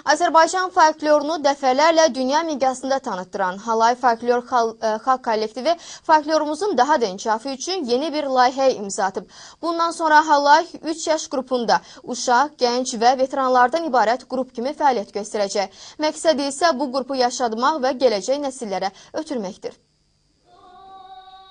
Azərbaycan folklorunu dəfələrlə dünya miqyasında tanıtdıran Halay Folklor Xalq Kollektivi folklorumuzun daha da inkişafı üçün yeni bir layihə imza atıb. Bundan sonra Halay 3 yaş qrupunda uşaq, gənc və veteranlardan ibarət qrup kimi fəaliyyət göstərəcək. Məqsədi isə bu qrupu yaşadmaq və gələcək nəsillərə ötürməkdir.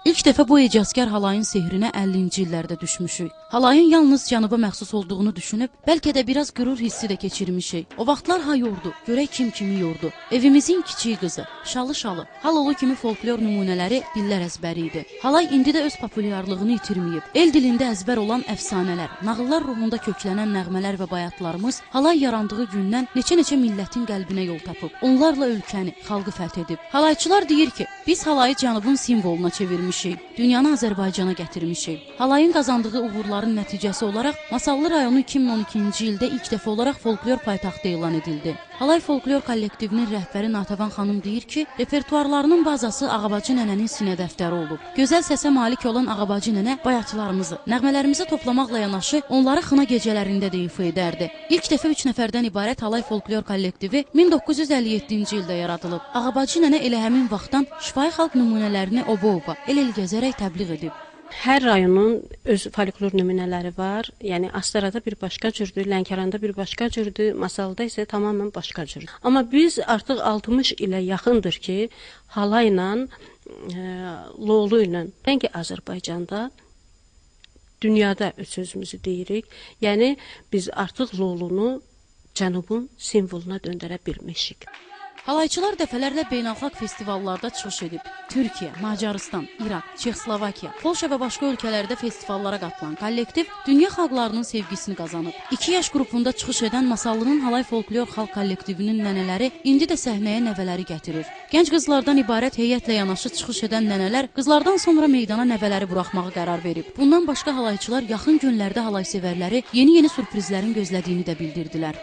İlk dəfə bu ecazkar halayın sehrinə 50-ci illərdə düşmüşük. Halayın yalnız cənuba məxsus olduğunu düşünüb, bəlkə də biraz qürur hissi də keçirmişik. O vaxtlar ha yordu, görək kim kimi yordu. Evimizin kiçik qızı, şalı-şalı, halolu kimi folklor nümunələri dillər əzbəri idi. Halay indi də öz populyarlığını itirməyib. El dilində əzbər olan əfsanələr, nağıllar ruhunda köklənən nəğmələr və bayatlarımız halay yarandığı gündən neçə-neçə millətin qəlbinə yol tapıb. Onlarla ölkəni, xalqı fəth edib. Halayçılar deyir ki, biz halayı cənubun simvoluna çevirmişik. Dünyanı Azərbaycana gətirmişik. Halayın qazandığı uğurların nəticəsi olaraq Masallı rayonu 2012-ci ildə ilk dəfə olaraq folklor paytaxtı elan edildi. Halay Folklor Kollektivinin rəhbəri Natəvan xanım deyir ki, repertuarlarının bazası Ağabacı nənənin sinə dəftəri olub. Gözəl səsə malik olan Ağabacı nənə bayatçılarımızı, nəğmələrimizi toplamaqla yanaşı onları xına gecələrində də ifa edərdi. İlk dəfə 3 nəfərdən ibarət Halay Folklor Kollektivi 1957-ci ildə yaradılıb. Ağabacı nənə elə həmin vaxtdan şifahi xalq nümunələrini oba-oba, el-el gəzərək təbliğ edib. Hər rayonun öz folklor nümunələri var. Yəni Astarada bir başqa cürdür, Lənkəranda bir başqa cürdür, Masalda isə tamamilə başqa cürdür. Amma biz artıq 60 ilə yaxındır ki, halayla, lolu ilə, rəngi Azərbaycanda, dünyada öz sözümüzü deyirik. Yəni biz artıq lolunu cənubun simvoluna döndərə bilmişik. Halayçılar dəfələrlə beynəlxalq festivallarda çıxış edib. Türkiyə, Macarıstan, İraq, Çexoslovakiya, Polşa və başqa ölkələrdə festivallara qatılan kollektiv dünya xalqlarının sevgisini qazanıb. 2 yaş qrupunda çıxış edən Masallının Halay Folklor Xalq Kollektivinin nənələri indi də səhnəyə nəvələri gətirir. Gənc qızlardan ibarət heyətlə yanaşı çıxış edən nənələr qızlardan sonra meydana nəvələri buraxmağa qərar verib. Bundan başqa halayçılar yaxın günlərdə halay sevərləri yeni-yeni sürprizlərin gözlədiyini də bildirdilər.